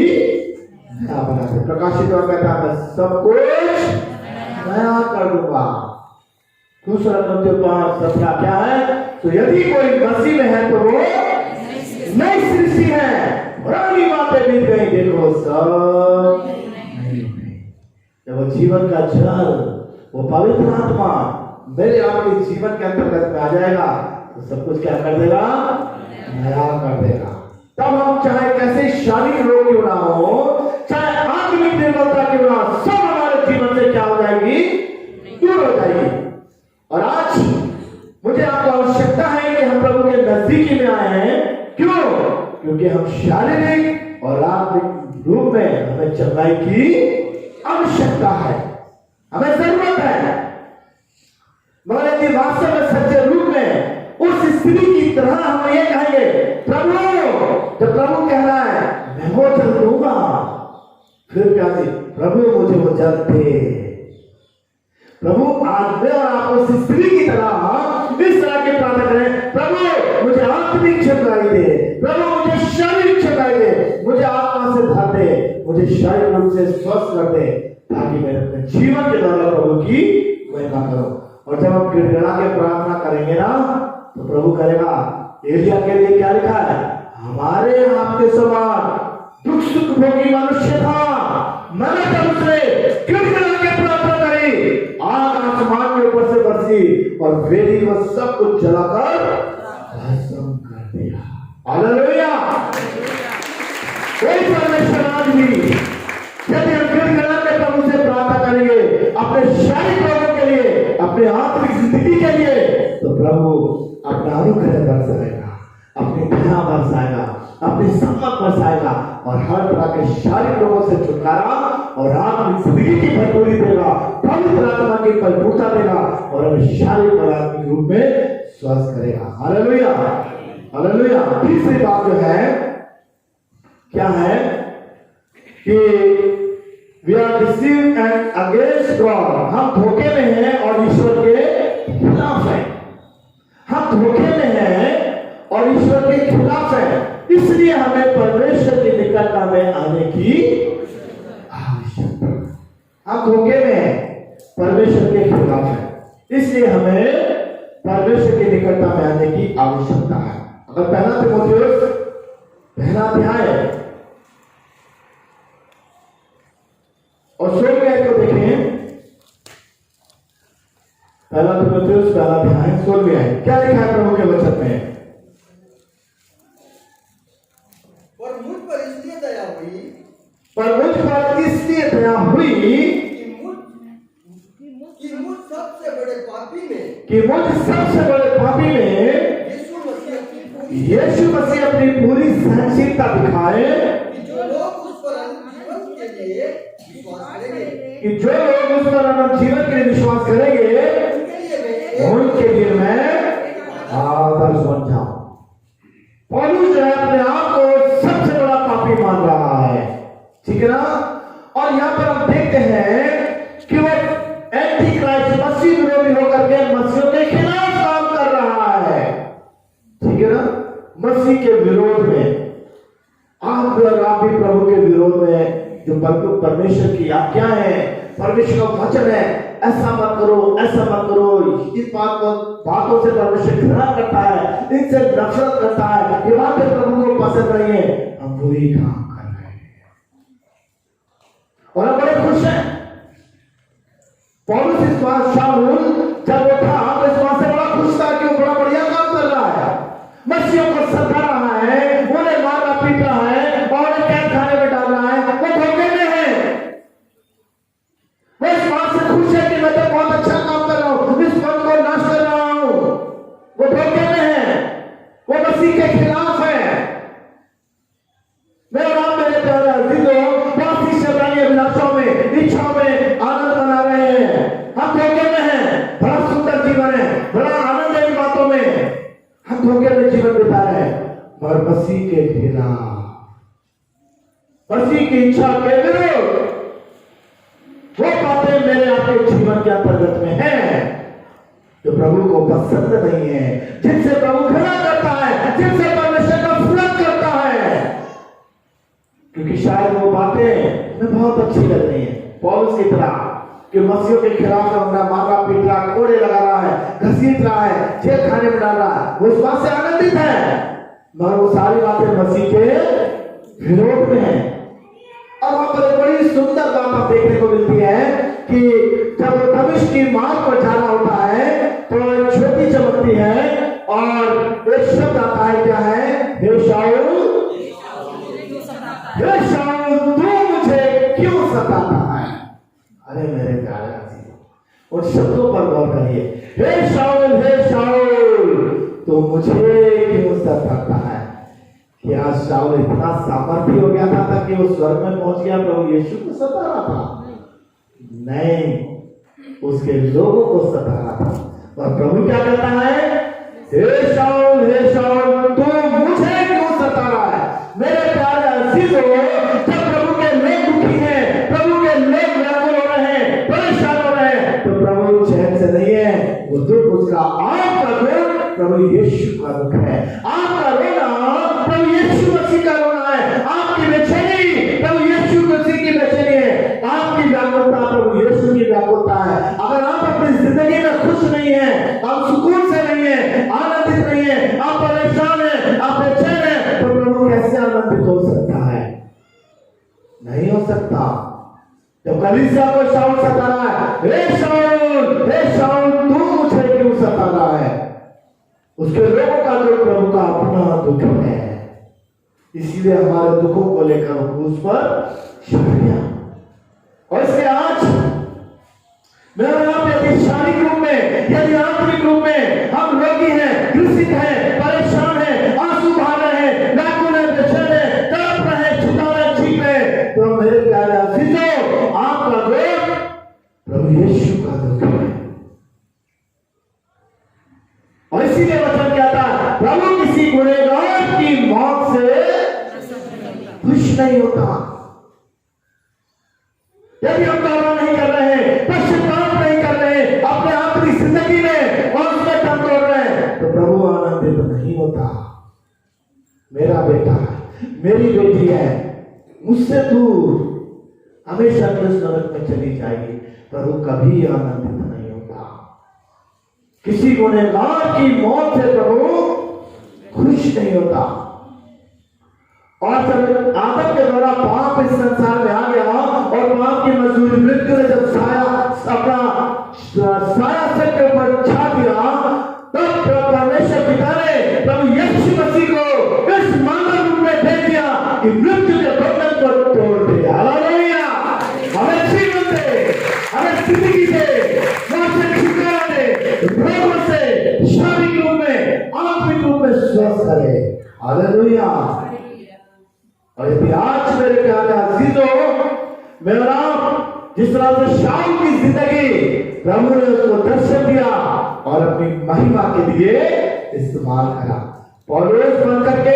नया बना दे। प्रकाशित कहता है सब कुछ नया कर दूंगा। दूसरा Corinthians 5:17 क्या है? तो यदि कोई मसीह में है तो वो नई सृष्टि है, पुरानी बातें बीत गई, देखो सब नई हो गई। जब वो जीवन का जल, वो पवित्र आत्मा मेरे आपके जीवन के अंतर्गत में आ जाएगा तो सब कुछ क्या कर देगा? नया कर देगा। तब हम चाहे कैसे शारीरिक रोग क्यों ना हो, चाहे आत्मिक निर्बलता क्यों ना हो, सब हमारे जीवन से क्या हो जाएगी? दूर हो जाएगी। और आज मुझे आपको आवश्यकता है कि हम प्रभु के नजदीकी में आए हैं। क्यों? क्योंकि हम शारीरिक और आत्मिक रूप में हमें चंगाई की आवश्यकता है, हमें जरूरत है। मगर यदि वास्तव में सच्चे रूप में उस स्त्री की तरह हम ये कहेंगे प्रभु, जब प्रभु कह रहा है मैं वो जल दूंगा, फिर क्या जी? प्रभु मुझे वो जल दे। प्रभु आज मैं और आप उस स्त्री की तरह इस तरह के प्रार्थना करें, प्रभु मुझे आत्मिक चंगाई दे, प्रभु मुझे शारीरिक चंगाई दे, मुझे आत्मा से भर दे, मुझे शारीरिक रूप से स्वस्थ कर दे, ताकि मैं अपने जीवन के द्वारा प्रभु की महिमा करूं। और जब हम गिड़गिड़ा के प्रार्थना करेंगे ना, तो प्रभु करेगा। एलिया के लिए क्या लिखा है? हमारे आपके समान दुख सुख भोगी मनुष्य था, मैंने जब उसने गिड़गिड़ा के प्रार्थना करी, आग आसमान के ऊपर से बरसी और वेदी को सब कुछ जलाकर भस्म कर दिया। हालेलुया। कोई परमेश्वर आज भी यदि हम गिड़गिड़ा के प्रभु से प्रार्थना करेंगे अपने शारीरिक रोगों के लिए, अपने आत्मिक जिंदगी के लिए, तो प्रभु अपना अनुग्रह बरसाएगा, अपनी दया बरसाएगा, अपनी सम्मत बरसाएगा और हर तरह के शारीरिक रोगों से छुटकारा और आत्मिक जिंदगी की भरपूरी देगा, पवित्र आत्मा की परिपूर्णता देगा और हमें शारीरिक और आत्मिक रूप में स्वस्थ करेगा। हालेलुया। हालेलुया। तीसरी बात जो है क्या है कि we are deceived and against God. हम धोखे में हैं और ईश्वर के खिलाफ हैं। हम धोखे में हैं और ईश्वर के खिलाफ हैं, इसलिए हमें परमेश्वर की निकटता में आने की आवश्यकता है। हम धोखे में हैं, परमेश्वर के खिलाफ हैं, इसलिए हमें परमेश्वर की निकटता में आने की आवश्यकता है। अगर पहला तीमुथियुस पहला अध्याय और 16 को देखें। पहला तीमुथियुस पहला अध्याय 16 क्या लिखा है प्रभु के वचन में? पर मुझ पर इसलिए दया हुई कि मुझ सबसे बड़े पापी में यीशु मसीह अपनी पूरी सहनशीलता दिखाए कि जो लोग उस पर अनंत जीवन के लिए विश्वास करेंगे उनके लिए मैं आदर्श बन जाऊं। पौलुस जो है अपने आप को सबसे बड़ा पापी मान रहा है, ठीक है ना? और यहाँ पर हम देखते हैं कि वो एंटी क्राइस्ट मसीह विरोधी होकर के मसीह के खिलाफ काम कर रहा है, ठीक है ना? मसीह के विरोध में आप भी प्रभु के विरोध में जो परमेश्वर की आज्ञा है, परमेश्वर का वचन है, ऐसा मत करो, ऐसा मत करो, इस बातों से परमेश्वर घृणा करता है, इनसे नफरत करता है, ये बातें प्रभु को पसंद नहीं है, हम बुरी काम कर रहे हैं और हम बड़े खुश हैं। पौलुस इस बात शाऊल जब वो था तो इस बात से बड़ा खुश था कि वो बड़ा बढ़िया काम कर रहा है, मसीहों को सता रहा है, उन्हें मारा पीट रहा है और उन्हें कैद खाने में डाल रहा है, वो धोखे में है। वो इस बात से खुश है कि मैं तो बहुत अच्छा काम कर रहा हूं, इस पद को नाश कर रहा हूं। वो धोखे में है, वो मसीह के खिलाफ है। मेरे नाम मेरे प्यारे अजीजों, बहुत सी शैतानी अभिलाषाओं में, इच्छाओं में आनंद मना रहे हैं, हम धोखे में हैं। बड़ा सुंदर जीवन है, बड़ा आनंद है इन बातों में, हम धोखे में जीवन बिता रहे हैं, मगर मसीह के खिलाफ, मसीह की इच्छा के विरुद्ध वो बातें मेरे आपके जीवन के अंतर्गत में हैं जो प्रभु को पसंद नहीं है, जिनसे प्रभु घृणा करता है, जिनसे परमेश्वर का फुर्सत करता है, क्योंकि शायद वो बातें हमें बहुत अच्छी लग रही है। पौलुस की तरह कि मसीहों के खिलाफ अपना मारा पीट रहा, कोड़े लगा रहा है, घसीट रहा है, जेल खाने में डाल रहा है, वो उस बात से आनंदित है, मगर वो सारी बातें मसीह के विरोध में है। और वहां पर एक बड़ी सुंदर बात आप देखने को मिलती है कि जब वो दमिश्क की मार्ग पर जा रहा होता है तो एक छोटी चमकती है और एक शब्द आता है, क्या है? हे शाऊल, हे शाऊल, तू मुझे क्यों सताता है? अरे मेरे प्यारे उन शब्दों पर गौर करिए। हे शाऊल, तो मुझे क्यों सताता है? क्या शाऊल इतना सामर्थ्य हो गया था कि वो स्वर्ग में पहुंच गया, प्रभु यीशु को सता रहा था? नहीं, उसके लोगों को सता रहा था। और प्रभु क्या कहता है? हे शाऊल, तू मुझे क्यों सता रहा है? मेरे प्यारे अजीजों, जब प्रभु के लोग दुखी हैं, प्रभु के लोग व्याकुल हो रहे हैं, परेशान हो रहे हैं, तो प्रभु चैन से नहीं है। वो दुख उसका आपका दुख प्रभु यीशु का दुख है, आपका रोना प्रभु यीशु मसीह का रोना है, आपकी बेचैनी प्रभु यीशु मसीह की बेचैनी है, आपकी व्याकुलता प्रभु यीशु की व्याकुलता है। अगर आप अपनी जिंदगी में खुश नहीं है, आप सुकून से नहीं है, आनंदित नहीं है, आप परेशान है, आप बेचैन है, तो प्रभु कैसे आनंदित हो सकता है? नहीं हो सकता। जब कलीसिया को शाऊल सता रहा है, हे शाऊल, तू मुझे क्यों सता रहा है? उसके लोगों का जो प्रभु का अपना दुख है, इसीलिए हमारे दुखों को लेकर उस पर चढ़ गया। और इसलिए आज मेरा नाम यदि शारीरिक रूप में, यदि आंतरिक रूप में हम रोगी हैं, ग्रसित हैं, परेशान हैं, आंसू बहा रहे हैं, व्याकुल हैं, बेचैन हैं, तड़प रहे हैं, छुटा रहे, चीख रहे, तो मेरे प्यारे अजीजों, आपका दुख प्रभु यीशु का दुख है। और इसीलिए वचन कहता है, प्रभु किसी गुनहगार की मौत से खुश नहीं होता। यदि हम तौबा नहीं कर रहे हैं, पश्चाताप नहीं कर रहे हैं अपने आंतरिक जिंदगी में और उसमें दम तोड़ रहे हैं, तो प्रभु आनंदित नहीं होता। मेरा बेटा है, मेरी बेटी है, मुझसे दूर हमेशा नरक में चली जाएगी, प्रभु कभी आनंदित नहीं होता। किसी गुनहगार की मौत से प्रभु खुश नहीं होता। और जब आदम के द्वारा पाप इस संसार में आ गया और पाप की मजदूरी मृत्यु ने जब अपना साया सिर के ऊपर छा दिया, तब परमेश्वर पिता ने प्रभु यीशु मसीह को इस मानव रूप में भेज दिया कि मृत्यु के बंधन को तोड़ दे। हालेलुया! हमें जीवन दे, हमें जिंदगी दे, मौत से छुटकारा दे, रोगों से शारीरिक रूप में, आत्मिक रूप में स्वस्थ करे। हालेलुया! और यदि आज मेरे प्यारे अजीजों, मेरा जिस तरह से शाऊल की जिंदगी प्रभु ने उसको दर्शन दिया और अपनी महिमा के लिए इस्तेमाल करा, पौलुस बन करके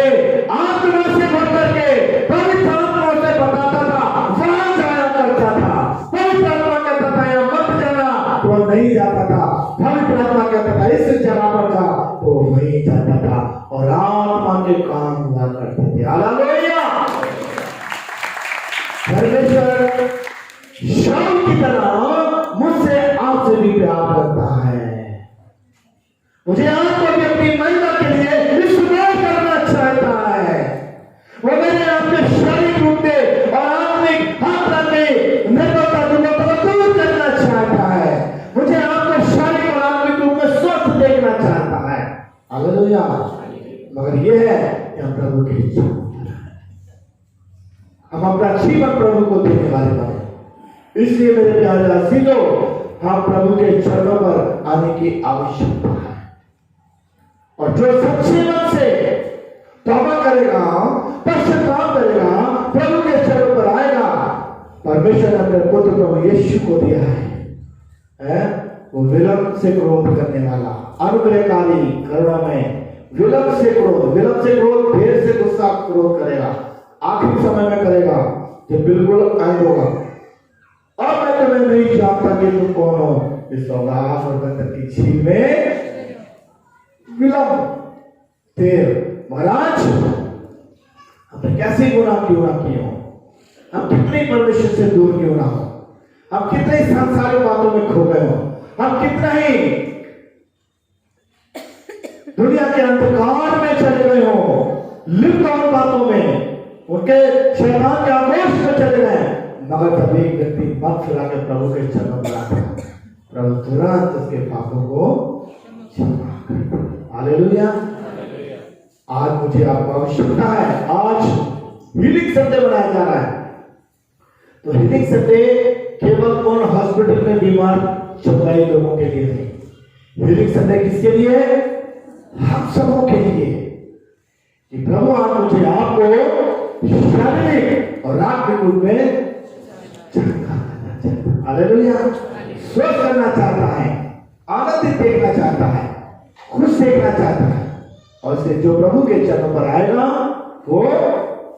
आत्मा से भर करके पवित्र आत्मा से बताता था, वहां जाया करता था। पवित्र आत्मा कहता था यहाँ मत जाना, तो वह नहीं जाता था। पवित्र आत्मा कहता था इस जगह पर जा, तो वहीं जाता था और आत्मा के काम हुआ करते थे। हालेलुया! परमेश्वर शाऊल की तरह मुझसे आपसे भी प्यार करता है। मुझे आपको भी अपनी महिमा के लिए इस्तेमाल करना चाहता है। वो मेरे आपके शारीरिक रूप में और आत्मिक आत्मा में निर्भरता को दूर करना चाहता है। मुझे आपको शारीरिक और आत्मिक रूप में स्वस्थ देखना चाहता है। हालेलुया! मगर यह है कि हम प्रभु की इच्छा, हम अपना जीवन प्रभु को देने वाले बने। इसलिए मेरे प्यारे अजीजों, हम प्रभु के चरणों पर आने की आवश्यकता है। और जो सच्चे मन से तौबा करेगा, पश्चाताप करेगा, प्रभु के चरणों पर आएगा, परमेश्वर ने अपने पुत्र प्रभु यीशु को दिया है, वो विलंब से क्रोध करने वाला, अनुग्रहकारी, करुणामय, विलंब से क्रोध, देर से गुस्सा क्रोध करेगा, आखिरी समय में करेगा जब बिल्कुल आए होगा। अब मैं तुम्हें नहीं जानता कि तुम कौन हो, इस सौगात और बंधन की झील में विलंब, देर। महाराज, हमने कैसे गुनाह क्यों ना किए हो, हम कितने परमेश्वर से दूर क्यों ना हो, हम कितने सांसारिक बातों में खो गए हो, हम कितना ही दुनिया के अंधकार में चले गए हो, लिप्त उन बातों में, उनके शैतान के आवेश में चले गए। मगर जब एक व्यक्ति मन फिरा के प्रभु के चरणों पर आता है, प्रभु तुरंत उसके पापों को क्षमा करता है। हालेलुया! आज मुझे आपको आवश्यकता है, आज हीलिंग संडे मनाया जा रहा है। तो हीलिंग संडे केवल कौन हॉस्पिटल में बीमार चौपाई लोगों के लिए नहीं, हीलिंग संडे किसके लिए है? हम सबों के लिए। कि प्रभु आज मुझे आपको शारीरिक और आत्मिक रूप में हालेलुया स्वस्थ करना चाहता है, आनंदित देखना चाहता है, खुश देखना चाहता है। और इससे जो प्रभु के चरणों पर आएगा वो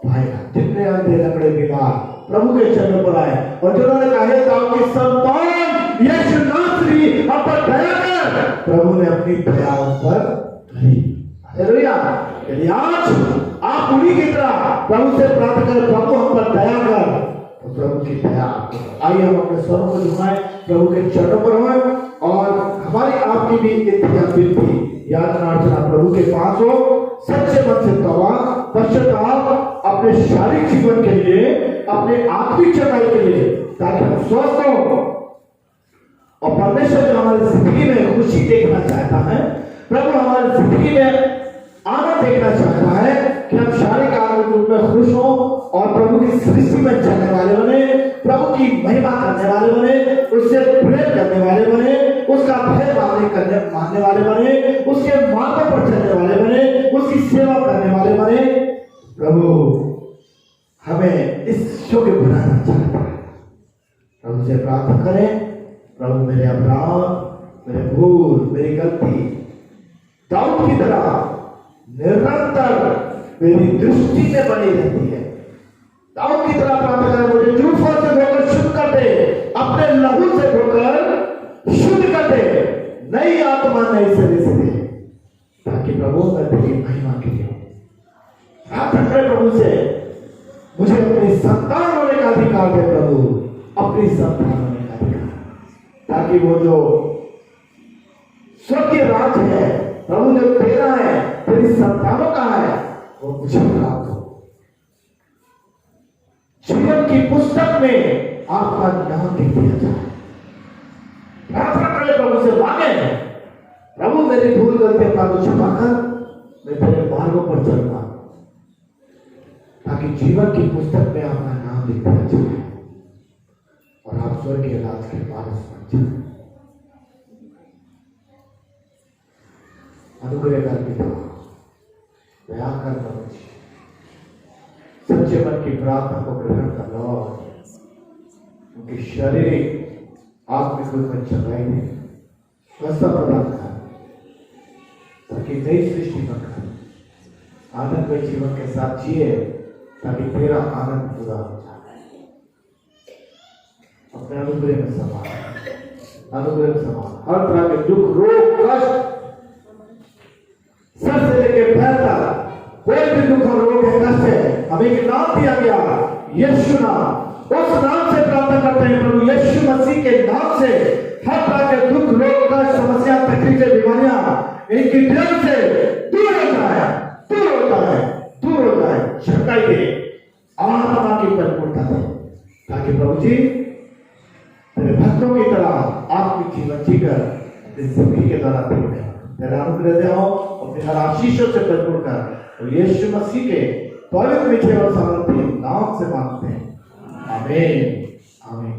पाएगा। जितने अंधे लंगड़े बीमार प्रभु के चरणों पर आए और जिन्होंने कहा दाऊद की संतान यीशु नासरी हम पर दया कर, प्रभु ने अपनी दया उन पर करी। हालेलुया! यदि आज आप उन्हीं की तरह प्रभु से प्रार्थना करें, प्रभु हम पर दया कर, तो प्रभु की दया। आइए हम अपने स्वरों को झुकाएं, प्रभु के चरणों पर हों और हमारी आपकी भी विनती याचना अर्चना प्रभु के पास हो। सच्चे मन से तौबा, पश्चाताप अपने शारीरिक जीवन के लिए, अपने आत्मिक चढ़ाई के लिए, ताकि हम स्वस्थ हो और परमेश्वर जो हमारी जिंदगी में खुशी देखना चाहता है, प्रभु हमारी जिंदगी में आनंद देखना चाहता है कि हम शारीरिक आनंद रूप में खुश हो और प्रभु की सृष्टि में चलने वाले बने, प्रभु की महिमा करने वाले बने, उससे प्रेम करने वाले बने, उसका भय मानने वाले बने, उसके मार्गों पर चलने वाले बने, उसकी सेवा करने वाले बने। प्रभु हमें इस योग्य बनाना चाहता है। प्रभु से प्रार्थना करें, प्रभु मेरे अपराध, मेरे भूल, मेरी गलती दाऊद की तरह निरंतर मेरी दृष्टि में बनी रहती है। दाऊद की तरह प्रार्थना करें, मुझे जूफों से धोकर शुद्ध कर दे, अपने लहू से धोकर शुद्ध कर दे, नई आत्मा नई शरीर से दे, ताकि प्रभु मैं तेरी महिमा के लिए प्रार्थना करें प्रभु से, मुझे अपनी संतान होने का अधिकार दे प्रभु, अपनी संतान होने का अधिकार, ताकि वो जो स्वर्गीय राज है प्रभु जो तेरा है, तेरी संतानों का है, वो मुझे प्राप्त हो। जीवन की पुस्तक में आपका नाम लिख दिया जाए। प्रार्थना करें, प्रभु से मांगे, प्रभु मेरी भूल गलतियों को क्षमा कर, मैं तेरे मार्गों पर चलूंगा, ताकि जीवन की पुस्तक में आपका नाम लिख दिया जाए और आप स्वर्ग के राज के वारिस बन जाए। अनुग्रह कर पिता, दया कर प्रभु जी, सच्चे मन की प्रार्थना को ग्रहण कर लो, उनकी शारीरिक आत्मिक रूप में चलाई दे, स्वस्थ प्रदान कर, ताकि नई सृष्टि बनकर आनंदमय जीवन के साथ जिए, ताकि तेरा आनंद पूरा हो जाए। अपने अनुग्रह में समा, अनुग्रह में समा, हर तरह के दुख, रोग, कष्ट, सर से लेकर पैर तक कोई भी दुख और रोग है, कष्ट है, हमें एक नाम दिया गया, यीशु नाम। उस नाम से प्रार्थना करते हैं प्रभु, यीशु मसीह के नाम से हर तरह के दुख, रोग, कष्ट, समस्या, तकलीफें, बीमारियां इनकी दिल से दूर होता है, दूर होता है, दूर होता है। छकाई दे, आत्मा की परिपूर्णता दे, ताकि प्रभु जी तेरे भक्तों की तरह आत्मिक जीवन जीकर इस जिंदगी के द्वारा तेरा अनुग्रह दे हो, अपने हर आशीषों से परिपूर्ण कर, और यीशु मसीह के पवित्र मीठे और समर्पित नाम से मांगते हैं, आमीन, आमीन।